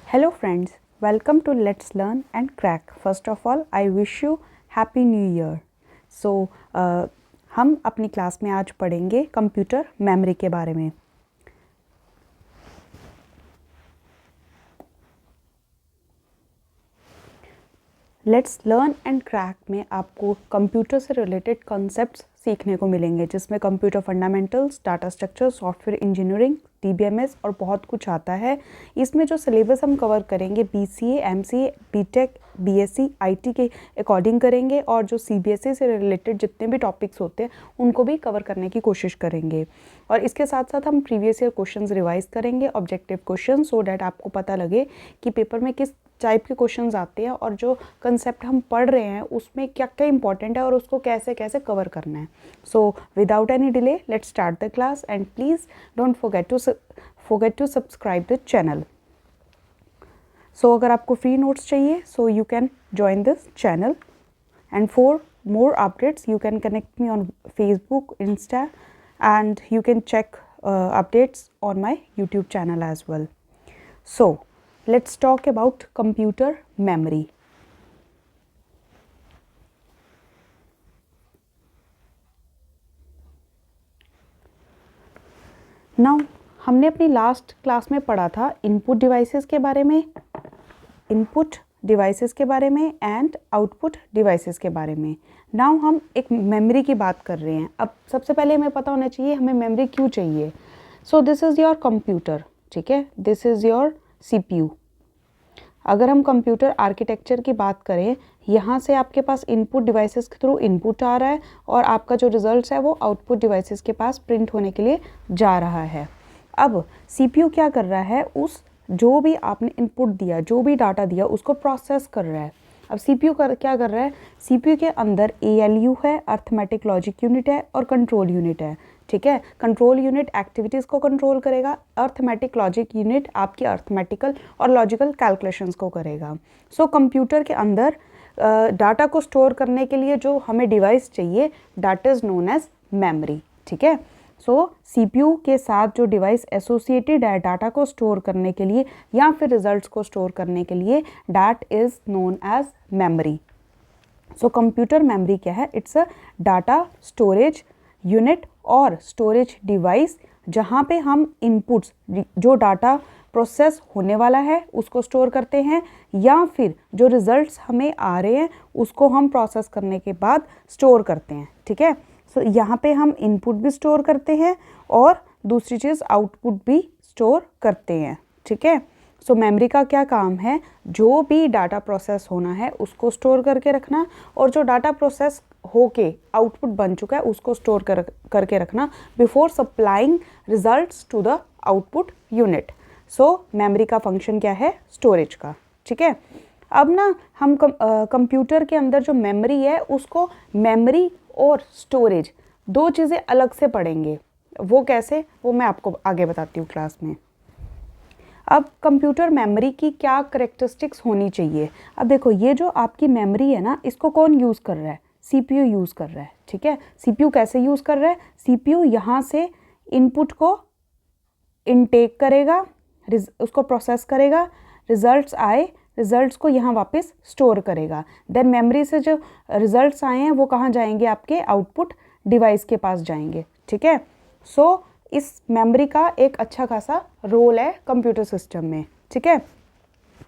Hello friends, welcome to Let's Learn and Crack. First of all, I wish you Happy New Year. So, हम अपनी class में आज पढ़ेंगे computer memory के बारे में. लेट्स लर्न एंड क्रैक में आपको कंप्यूटर से रिलेटेड कॉन्सेप्ट्स सीखने को मिलेंगे, जिसमें computer fundamentals, data structure, software engineering, DBMS और बहुत कुछ आता है. इसमें जो सिलेबस हम कवर करेंगे BCA, MCA, BTech, BSc, IT के अकॉर्डिंग करेंगे और जो सीबीएसई से रिलेटेड जितने भी टॉपिक्स होते हैं उनको भी कवर करने की कोशिश करेंगे. और इसके साथ साथ हम प्रीवियस ईयर क्वेश्चंस रिवाइज करेंगे, ऑब्जेक्टिव क्वेश्चन, सो डैट आपको पता लगे कि पेपर में किस टाइप के क्वेश्चंस आते हैं और जो कंसेप्ट हम पढ़ रहे हैं उसमें क्या क्या इंपॉर्टेंट है और उसको कैसे कैसे कवर करना है. So without any delay let's start the class and please don't forget to subscribe the channel. So अगर आपको फ्री नोट्स चाहिए so you can join this channel and for more updates you can connect me on Facebook, Insta and you can check updates on my YouTube channel as well. So let's talk about computer memory. Now हमने अपनी last class में पढ़ा था input devices के बारे में, and output devices के बारे में. नाउ हम एक मेमोरी की बात कर रहे हैं. अब सबसे पहले हमें पता होना चाहिए हमें मेमोरी क्यों चाहिए. सो दिस इज़ योर कंप्यूटर, ठीक है, दिस इज़ योर सीपीयू. अगर हम कंप्यूटर आर्किटेक्चर की बात करें, यहाँ से आपके पास इनपुट डिवाइसेस के थ्रू इनपुट आ रहा है और आपका जो रिजल्ट्स है वो आउटपुट डिवाइसेस के पास प्रिंट होने के लिए जा रहा है. अब सीपीयू क्या कर रहा है, उस जो भी आपने इनपुट दिया, जो भी डाटा दिया उसको प्रोसेस कर रहा है. अब सीपीयू क्या कर रहा है, सीपीयू के अंदर एएलयू है, अर्थमेटिक लॉजिक यूनिट है और कंट्रोल यूनिट है. ठीक है, कंट्रोल यूनिट एक्टिविटीज़ को कंट्रोल करेगा, अर्थमेटिक लॉजिक यूनिट आपकी अर्थमेटिकल और लॉजिकल कैलकुलेशंस को करेगा. सो कंप्यूटर के अंदर डाटा को स्टोर करने के लिए जो हमें डिवाइस चाहिए that is known as memory. ठीक है, सो सीपीयू के साथ जो डिवाइस एसोसिएटेड है डाटा को स्टोर करने के लिए या फिर रिजल्ट्स को स्टोर करने के लिए that is known as memory. So computer memory क्या है, it's a data storage unit और स्टोरेज डिवाइस जहाँ पे हम इनपुट्स जो डाटा प्रोसेस होने वाला है उसको स्टोर करते हैं या फिर जो रिजल्ट्स हमें आ रहे हैं उसको हम प्रोसेस करने के बाद स्टोर करते हैं. ठीक है, सो यहाँ पे हम इनपुट भी स्टोर करते हैं और दूसरी चीज़ आउटपुट भी स्टोर करते हैं. ठीक है, सो मेमोरी का क्या काम है, जो भी डाटा प्रोसेस होना है उसको स्टोर करके रखना और जो डाटा प्रोसेस होके आउटपुट बन चुका है उसको स्टोर करके रखना before supplying results to the output unit. So memory का फंक्शन क्या है, स्टोरेज का. ठीक है, अब ना हम कंप्यूटर के अंदर जो मेमोरी है उसको मेमोरी और स्टोरेज दो चीज़ें अलग से पढ़ेंगे. वो कैसे, वो मैं आपको आगे बताती हूँ क्लास में. अब कंप्यूटर मेमोरी की क्या करेक्टरिस्टिक्स होनी चाहिए. अब देखो ये जो आपकी मेमोरी है ना, इसको कौन यूज़ कर रहा है, सीपीयू यूज़ कर रहा है. ठीक है, सीपीयू कैसे यूज़ कर रहा है, सीपीयू यहाँ से इनपुट को इनटेक करेगा, उसको प्रोसेस करेगा, रिजल्ट्स आए, रिजल्ट्स को यहाँ वापस स्टोर करेगा. देन मेमोरी से जो रिजल्ट्स आए हैं वो कहाँ जाएंगे, आपके आउटपुट डिवाइस के पास जाएंगे. ठीक है, सो इस मेमोरी का एक अच्छा खासा रोल है कंप्यूटर सिस्टम में. ठीक है,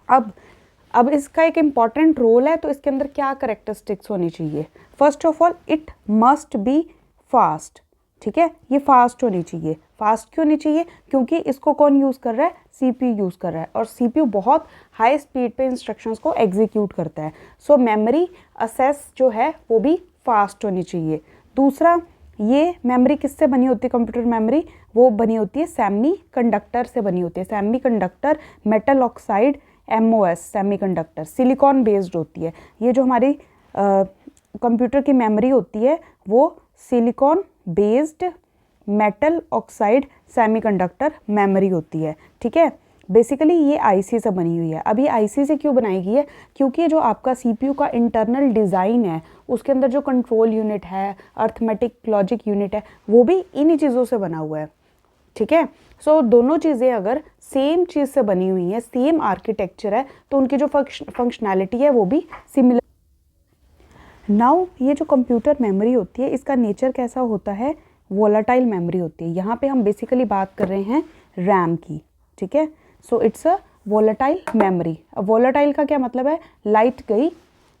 अब इसका एक इम्पॉर्टेंट रोल है तो इसके अंदर क्या करेक्टरिस्टिक्स होनी चाहिए. First of all it must be fast. ठीक है, ये फास्ट होनी चाहिए. फास्ट क्यों होनी चाहिए, क्योंकि इसको कौन यूज़ कर रहा है, सीपीयू यूज़ कर रहा है और सीपीयू बहुत हाई स्पीड पे इंस्ट्रक्शंस को एग्जीक्यूट करता है. सो मेमोरी असेस जो है वो भी फास्ट होनी चाहिए. दूसरा, ये मेमोरी किससे बनी होती है, कंप्यूटर मेमोरी वो बनी होती है सेमी कंडक्टर से बनी होती है. Semi conductor, metal oxide, MOS, semi conductor, silicon based होती है. ये जो हमारी कंप्यूटर की मेमोरी होती है वो silicon based metal oxide semiconductor memory होती है. ठीक है, बेसिकली ये आईसी से बनी हुई है. अभी आईसी से क्यों बनाई गई है, क्योंकि जो आपका सीपीयू का इंटरनल डिज़ाइन है उसके अंदर जो कंट्रोल यूनिट है, अर्थमेटिक लॉजिक यूनिट है, वो भी इन्हीं चीज़ों से बना हुआ है. ठीक है। सो दोनों चीज़ें अगर सेम चीज़ से बनी हुई हैं, सेम आर्किटेक्चर है, तो उनकी जो फंक्शनैलिटी है वो भी सिमिलर। नाउ ये जो कंप्यूटर मेमोरी होती है इसका नेचर कैसा होता है, वोलाटाइल मेमोरी होती है। यहाँ पे हम बेसिकली बात कर रहे हैं रैम की, ठीक है। So it's a volatile memory. अब वोलाटाइल का क्या मतलब है, लाइट गई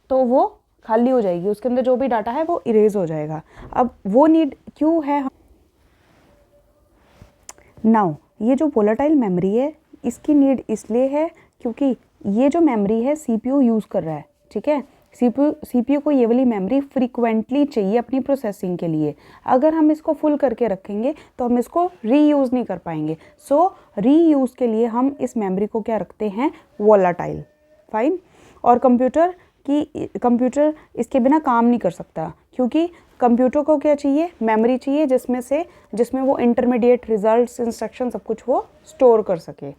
तो वो खाली हो जाएगी, उसके अंदर जो भी डाटा है वो इरेज हो जाएगा। अब वो नीड क्यों है, नाउ ये जो वोलाटाइल मेमोरी है इसकी नीड इसलिए है क्योंकि ये जो मेमोरी है सीपीयू यूज़ कर रहा है, ठीक है। सीपीयू को ये वाली मेमोरी फ्रीक्वेंटली चाहिए अपनी प्रोसेसिंग के लिए। अगर हम इसको फुल करके रखेंगे तो हम इसको रीयूज़ नहीं कर पाएंगे। सो रीयूज़ के लिए हम इस मेमोरी को क्या रखते हैं, वोलाटाइल, फाइन। और कंप्यूटर इसके बिना काम नहीं कर सकता, क्योंकि कंप्यूटर को क्या चाहिए, मेमोरी चाहिए जिसमें वो इंटरमीडिएट रिजल्ट्स, इंस्ट्रक्शन सब कुछ वो स्टोर कर सके,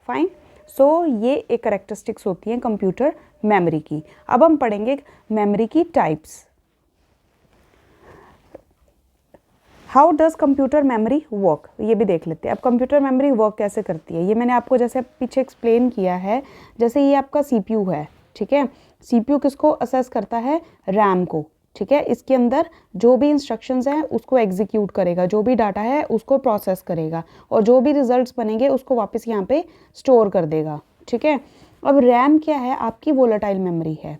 फाइन। सो ये एक कैरेक्टरिस्टिक्स होती हैं कंप्यूटर मेमोरी की। अब हम पढ़ेंगे मेमोरी की types. How does computer memory work, ये भी देख लेते हैं। अब कंप्यूटर मेमोरी वर्क कैसे करती है, ये मैंने आपको जैसे पीछे एक्सप्लेन किया है। जैसे ये आपका सीपीयू है, ठीक है। सीपीयू किसको असेस करता है, रैम को, ठीक है। इसके अंदर जो भी इंस्ट्रक्शंस हैं उसको एग्जीक्यूट करेगा, जो भी डाटा है उसको प्रोसेस करेगा, और जो भी रिजल्ट्स बनेंगे उसको वापस यहाँ पे स्टोर कर देगा, ठीक है। अब रैम क्या है, आपकी वोलेटाइल मेमोरी है।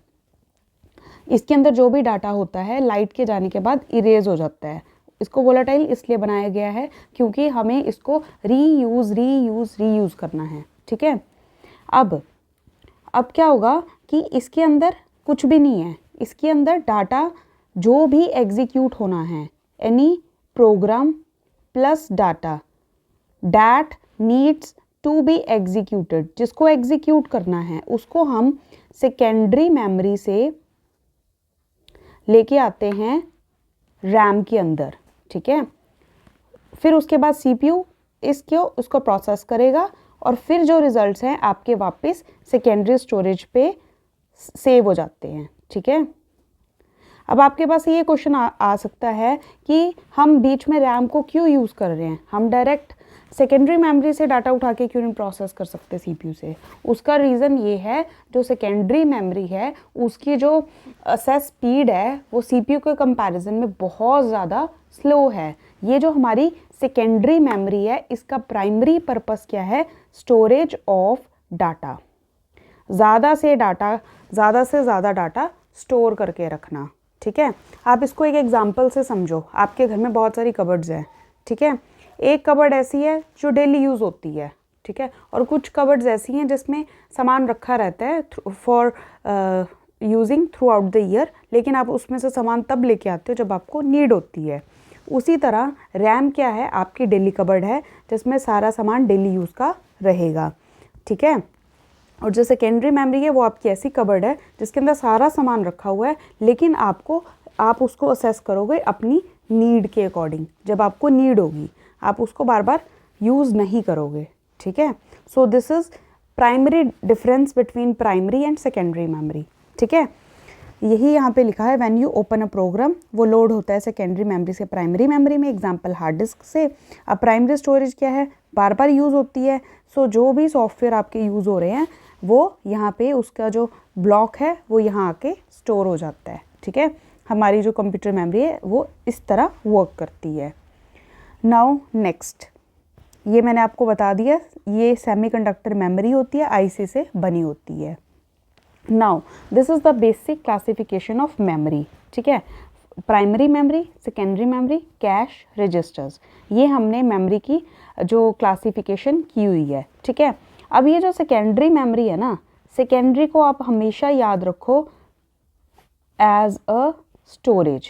इसके अंदर जो भी डाटा होता है लाइट के जाने के बाद इरेज हो जाता है। इसको वोलेटाइल इसलिए बनाया गया है क्योंकि हमें इसको रीयूज़ करना है, ठीक है। अब क्या होगा कि इसके अंदर कुछ भी नहीं है, इसके अंदर डाटा जो भी एग्जीक्यूट होना है, any program plus data that needs to be executed, जिसको एग्जीक्यूट करना है उसको हम सेकेंडरी मेमोरी से लेके आते हैं रैम के अंदर, ठीक है। फिर उसके बाद सीपीयू उसको प्रोसेस करेगा और फिर जो रिजल्ट्स हैं आपके वापस सेकेंडरी स्टोरेज पे सेव हो जाते हैं, ठीक है। अब आपके पास ये क्वेश्चन आ सकता है कि हम बीच में रैम को क्यों यूज़ कर रहे हैं, हम डायरेक्ट सेकेंडरी मेमोरी से डाटा उठा के क्यों नहीं प्रोसेस कर सकते सीपीयू से। उसका रीज़न ये है, जो सेकेंडरी मेमोरी है उसकी जो असेस स्पीड है वो सीपीयू के कंपैरिजन में बहुत ज़्यादा स्लो है। ये जो हमारी सेकेंडरी मेमोरी है इसका प्राइमरी पर्पस क्या है, स्टोरेज ऑफ डाटा, ज़्यादा से ज़्यादा डाटा स्टोर करके रखना, ठीक है। आप इसको एक एग्जांपल से समझो। आपके घर में बहुत सारी कबर्ड्स हैं, ठीक है। एक कबर्ड ऐसी है जो डेली यूज़ होती है, ठीक है, और कुछ कबर्ड्स ऐसी हैं जिसमें सामान रखा रहता है for using through out the year, लेकिन आप उसमें से सामान तब लेके आते हो जब आपको नीड होती है। उसी तरह रैम क्या है, आपकी डेली कबर्ड है जिसमें सारा सामान डेली यूज़ का रहेगा, ठीक है। और जो सेकेंडरी मेमोरी है वो आपकी ऐसी कबर्ड है जिसके अंदर सारा सामान रखा हुआ है, लेकिन आप उसको असेस करोगे अपनी नीड के अकॉर्डिंग। जब आपको नीड होगी आप उसको बार बार यूज़ नहीं करोगे, ठीक है। So this is primary difference between primary and secondary memory, ठीक है। यही यहाँ पे लिखा है, when you open a program, वो लोड होता है सेकेंडरी मेमोरी से प्राइमरी मेमोरी में, एग्जांपल हार्ड डिस्क से। अब प्राइमरी स्टोरेज क्या है, बार बार यूज़ होती है। सो जो भी सॉफ्टवेयर आपके यूज़ हो रहे हैं वो यहाँ पे उसका जो ब्लॉक है वो यहाँ आके स्टोर हो जाता है, ठीक है। हमारी जो कंप्यूटर मेमोरी है वो इस तरह वर्क करती है। नाउ नेक्स्ट, ये मैंने आपको बता दिया, ये सेमीकंडक्टर मेमोरी होती है, आईसी से बनी होती है। Now this is the basic classification of memory, ठीक है। Primary memory, secondary memory, cache, registers, ये हमने मेमोरी की जो क्लासिफिकेशन की हुई है, ठीक है। अब ये जो सेकेंडरी मेमोरी है ना, सेकेंडरी को आप हमेशा याद रखो एज अ स्टोरेज।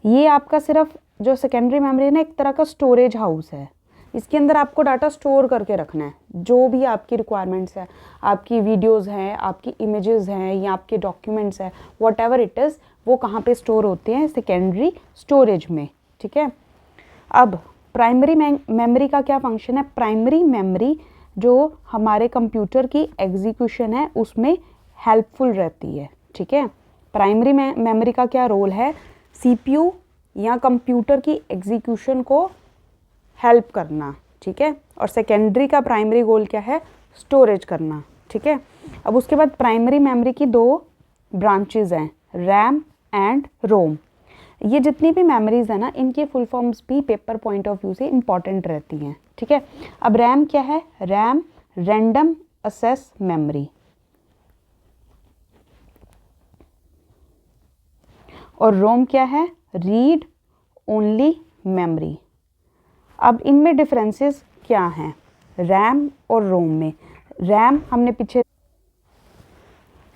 ये आपका सिर्फ जो सेकेंडरी मेमोरी है ना, एक तरह का स्टोरेज हाउस है। इसके अंदर आपको डाटा स्टोर करके रखना है, जो भी आपकी रिक्वायरमेंट्स है, आपकी वीडियोस हैं, आपकी इमेजेस हैं या आपके डॉक्यूमेंट्स हैं, व्हाटएवर इट इज़, वो कहाँ पे स्टोर होते हैं, सेकेंडरी स्टोरेज में, ठीक है। अब प्राइमरी मेमोरी का क्या फंक्शन है, प्राइमरी मेमोरी जो हमारे कंप्यूटर की एग्जीक्यूशन है उसमें हेल्पफुल रहती है, ठीक है। प्राइमरी मेमोरी का क्या रोल है, सीपीयू या कंप्यूटर की एग्जीक्यूशन को हेल्प करना, ठीक है। और सेकेंडरी का प्राइमरी गोल क्या है, स्टोरेज करना, ठीक है। अब उसके बाद प्राइमरी मेमोरी की 2 ब्रांचेज हैं, रैम एंड रोम। ये जितनी भी मेमोरीज है ना, इनके फुल फॉर्म्स भी पेपर पॉइंट ऑफ व्यू से इंपॉर्टेंट रहती हैं, ठीक है। अब रैम क्या है, रैम रैंडम एक्सेस मेमोरी, और रोम क्या है, रीड ओनली मेमोरी। अब इनमें डिफरेंसेस क्या हैं रैम और रोम में। रैम हमने पीछे,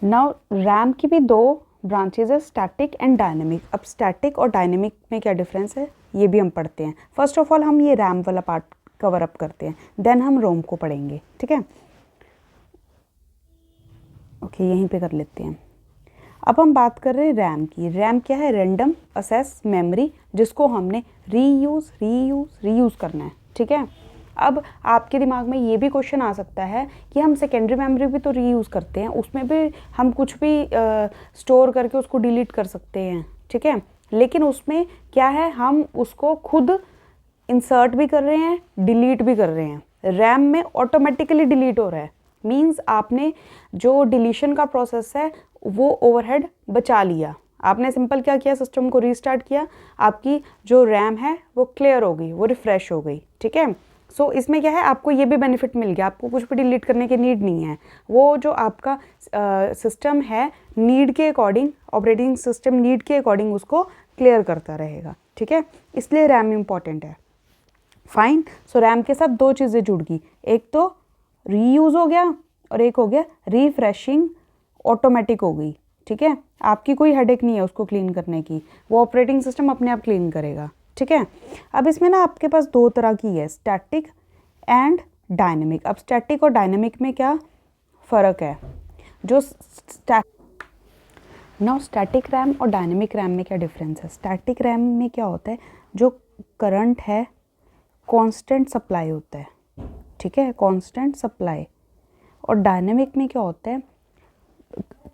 नाउ रैम की भी 2 ब्रांचेज है, स्टैटिक एंड डायनेमिक। अब स्टैटिक और डायनेमिक में क्या डिफरेंस है ये भी हम पढ़ते हैं। फर्स्ट ऑफ ऑल हम ये रैम वाला पार्ट कवर अप करते हैं, देन हम रोम को पढ़ेंगे, ठीक है। ओके, यहीं पे कर लेते हैं। अब हम बात कर रहे हैं रैम की। रैम क्या है, रैंडम एक्सेस मेमोरी, जिसको हमने रीयूज़ करना है, ठीक है। अब आपके दिमाग में ये भी क्वेश्चन आ सकता है कि हम सेकेंडरी मेमोरी भी तो रीयूज़ करते हैं, उसमें भी हम कुछ भी स्टोर करके उसको डिलीट कर सकते हैं, ठीक है। लेकिन उसमें क्या है, हम उसको खुद इंसर्ट भी कर रहे हैं, डिलीट भी कर रहे हैं। रैम में ऑटोमेटिकली डिलीट हो रहा है, मींस आपने जो डिलीशन का प्रोसेस है वो ओवरहेड बचा लिया। आपने सिंपल क्या किया, सिस्टम को रीस्टार्ट किया, आपकी जो रैम है वो क्लियर हो गई, वो रिफ़्रेश हो गई, ठीक है। सो इसमें क्या है, आपको ये भी बेनिफिट मिल गया, आपको कुछ भी डिलीट करने की नीड नहीं है। वो जो आपका सिस्टम है नीड के अकॉर्डिंग, ऑपरेटिंग सिस्टम नीड के अकॉर्डिंग उसको क्लियर करता रहेगा, ठीक है। इसलिए रैम इंपॉर्टेंट है। फाइन, सो रैम के साथ 2 चीज़ें जुड़ गई, एक तो रीयूज़ हो गया और एक हो गया रिफ्रेशिंग, ऑटोमेटिक हो गई, ठीक है। आपकी कोई हेडेक नहीं है उसको क्लीन करने की, वो ऑपरेटिंग सिस्टम अपने आप क्लीन करेगा, ठीक है। अब इसमें ना आपके पास 2 तरह की है, स्टैटिक एंड डायनेमिक। अब स्टैटिक और डायनेमिक में क्या फ़र्क है, जो स्टैटिक रैम और डायनेमिक रैम में क्या डिफरेंस है। स्टैटिक रैम में क्या होता है, जो करंट है कांस्टेंट सप्लाई होता है, ठीक है, कांस्टेंट सप्लाई। और डायनेमिक में क्या होता है,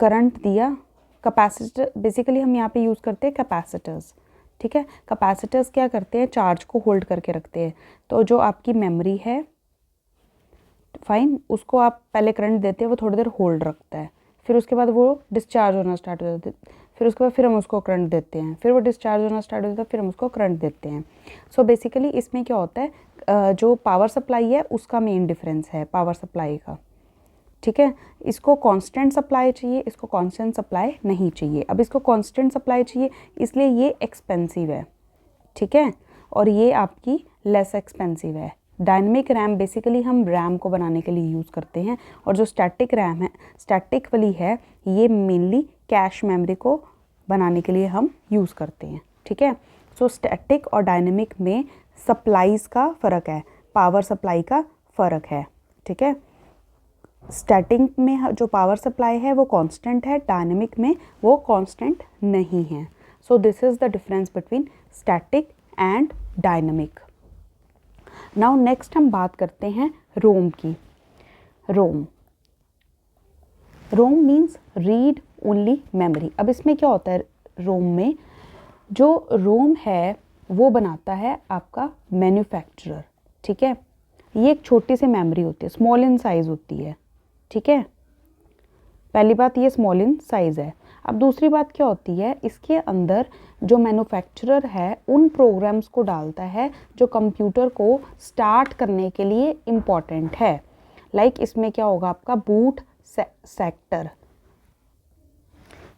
करंट दिया, कैपेसिटर, बेसिकली हम यहाँ पे यूज़ करते हैं कैपेसिटर्स, ठीक है। कैपेसिटर्स क्या करते हैं, चार्ज को होल्ड करके रखते हैं। तो जो आपकी मेमोरी है, फाइन, उसको आप पहले करंट देते हैं, वो थोड़ी देर होल्ड रखता है, फिर उसके बाद वो डिस्चार्ज होना स्टार्ट हो जाता है, फिर उसके बाद फिर हम उसको करंट देते हैं, फिर वो डिस्चार्ज होना स्टार्ट हो जाता है, फिर हम उसको करंट देते हैं। सो बेसिकली इसमें क्या होता है, जो पावर सप्लाई है उसका मेन डिफरेंस है पावर सप्लाई का, ठीक है। इसको कांस्टेंट सप्लाई चाहिए, इसको कांस्टेंट सप्लाई नहीं चाहिए। अब इसको कांस्टेंट सप्लाई चाहिए इसलिए ये एक्सपेंसिव है, ठीक है, और ये आपकी लेस एक्सपेंसिव है। डायनेमिक रैम बेसिकली हम रैम को बनाने के लिए यूज़ करते हैं, और जो स्टैटिक रैम है, स्टैटिक वाली है, ये मेनली कैश मेमोरी को बनाने के लिए हम यूज़ करते हैं, ठीक है। सो स्टैटिक और डायनेमिक में सप्लाईज़ का फ़र्क है, पावर सप्लाई का फ़र्क है, ठीक है। स्टैटिक में जो पावर सप्लाई है वो कांस्टेंट है, डायनेमिक में वो कांस्टेंट नहीं है। So this is the difference between static and dynamic. Now next हम बात करते हैं रोम की। रोम मीन्स रीड ओनली मेमोरी। अब इसमें क्या होता है, रोम में जो रोम है वो बनाता है आपका मैन्युफैक्चरर, ठीक है। ये एक छोटी सी मेमोरी होती है, स्मॉल इन साइज़ होती है, ठीक है। पहली बात ये स्मॉल इन साइज़ है। अब दूसरी बात क्या होती है, इसके अंदर जो मैन्युफैक्चरर है उन प्रोग्राम्स को डालता है जो कंप्यूटर को स्टार्ट करने के लिए इम्पॉर्टेंट है। लाइक इसमें क्या होगा आपका बूट सेक्टर।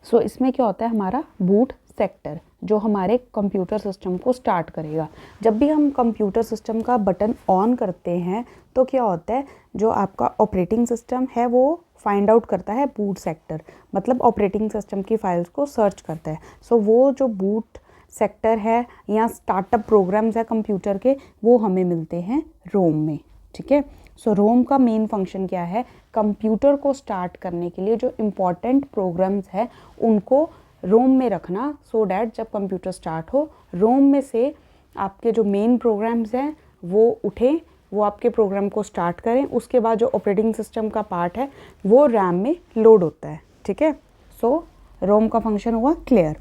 सो इसमें क्या होता है हमारा बूट सेक्टर, जो हमारे कंप्यूटर सिस्टम को स्टार्ट करेगा। जब भी हम कंप्यूटर सिस्टम का बटन ऑन करते हैं तो क्या होता है, जो आपका ऑपरेटिंग सिस्टम है वो फाइंड आउट करता है बूट सेक्टर, मतलब ऑपरेटिंग सिस्टम की फाइल्स को सर्च करता है। सो वो जो बूट सेक्टर है या स्टार्टअप प्रोग्राम्स है कंप्यूटर के, वो हमें मिलते हैं रोम में, ठीक है। सो रोम का मेन फंक्शन क्या है, कंप्यूटर को स्टार्ट करने के लिए जो इम्पॉर्टेंट प्रोग्राम्स है उनको रोम में रखना, सो डैट जब कंप्यूटर स्टार्ट हो रोम में से आपके जो मेन प्रोग्राम्स हैं वो उठें, वो आपके प्रोग्राम को स्टार्ट करें। उसके बाद जो ऑपरेटिंग सिस्टम का पार्ट है वो रैम में लोड होता है, ठीक है। सो रोम का फंक्शन हुआ क्लियर।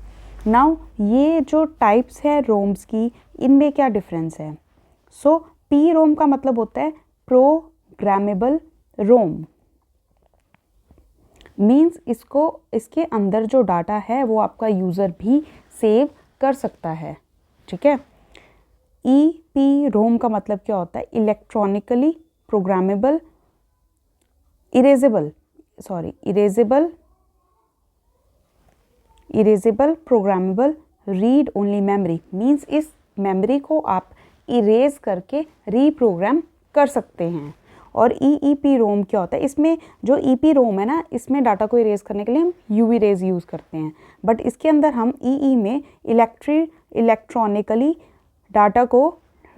नाउ ये जो टाइप्स है रोम्स की, इनमें क्या डिफरेंस है। सो पी रोम का मतलब होता है प्रोग्रामेबल रोम, मीन्स इसके अंदर जो डाटा है वो आपका यूज़र भी सेव कर सकता है, ठीक है। ई पी रोम का मतलब क्या होता है, electronically programmable erasable programmable read only memory, means इस मेमोरी को आप इरेज करके रीप्रोग्राम कर सकते हैं। और ई पी रोम क्या होता है, इसमें जो ई पी रोम है ना, इसमें डाटा को इरेज करने के लिए हम यूवी रेज यूज़ करते हैं, बट इसके अंदर हम ई में इलेक्ट्रॉनिकली डाटा को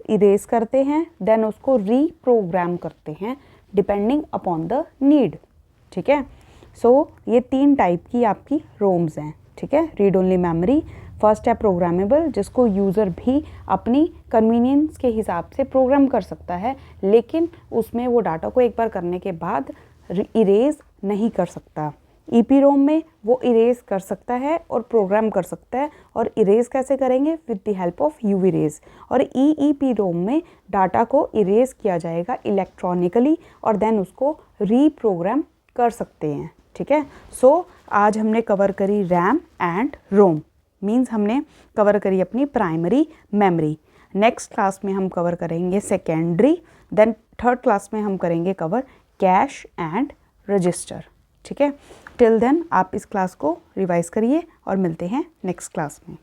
इरेज करते हैं, देन उसको रीप्रोग्राम करते हैं डिपेंडिंग अपॉन द नीड, ठीक है। सो ये 3 टाइप की आपकी रोम्स हैं, ठीक है। रीड ओनली मेमोरी, फर्स्ट है प्रोग्रामेबल, जिसको यूज़र भी अपनी कन्वीनियंस के हिसाब से प्रोग्राम कर सकता है, लेकिन उसमें वो डाटा को एक बार करने के बाद इरेज नहीं कर सकता। ईपी रोम में वो इरेज कर सकता है और प्रोग्राम कर सकता है, और इरेज कैसे करेंगे, with the help of UV rays. और ईईपी रोम में डाटा को इरेज किया जाएगा इलेक्ट्रॉनिकली और देन उसको रीप्रोग्राम कर सकते हैं, ठीक है। सो आज हमने कवर करी रैम एंड रोम, मीन्स हमने कवर करी अपनी प्राइमरी मेमोरी। नेक्स्ट क्लास में हम कवर करेंगे सेकेंडरी, देन थर्ड क्लास में हम करेंगे कवर कैश एंड रजिस्टर, ठीक है। टिल देन आप इस क्लास को रिवाइज करिए और मिलते हैं नेक्स्ट क्लास में।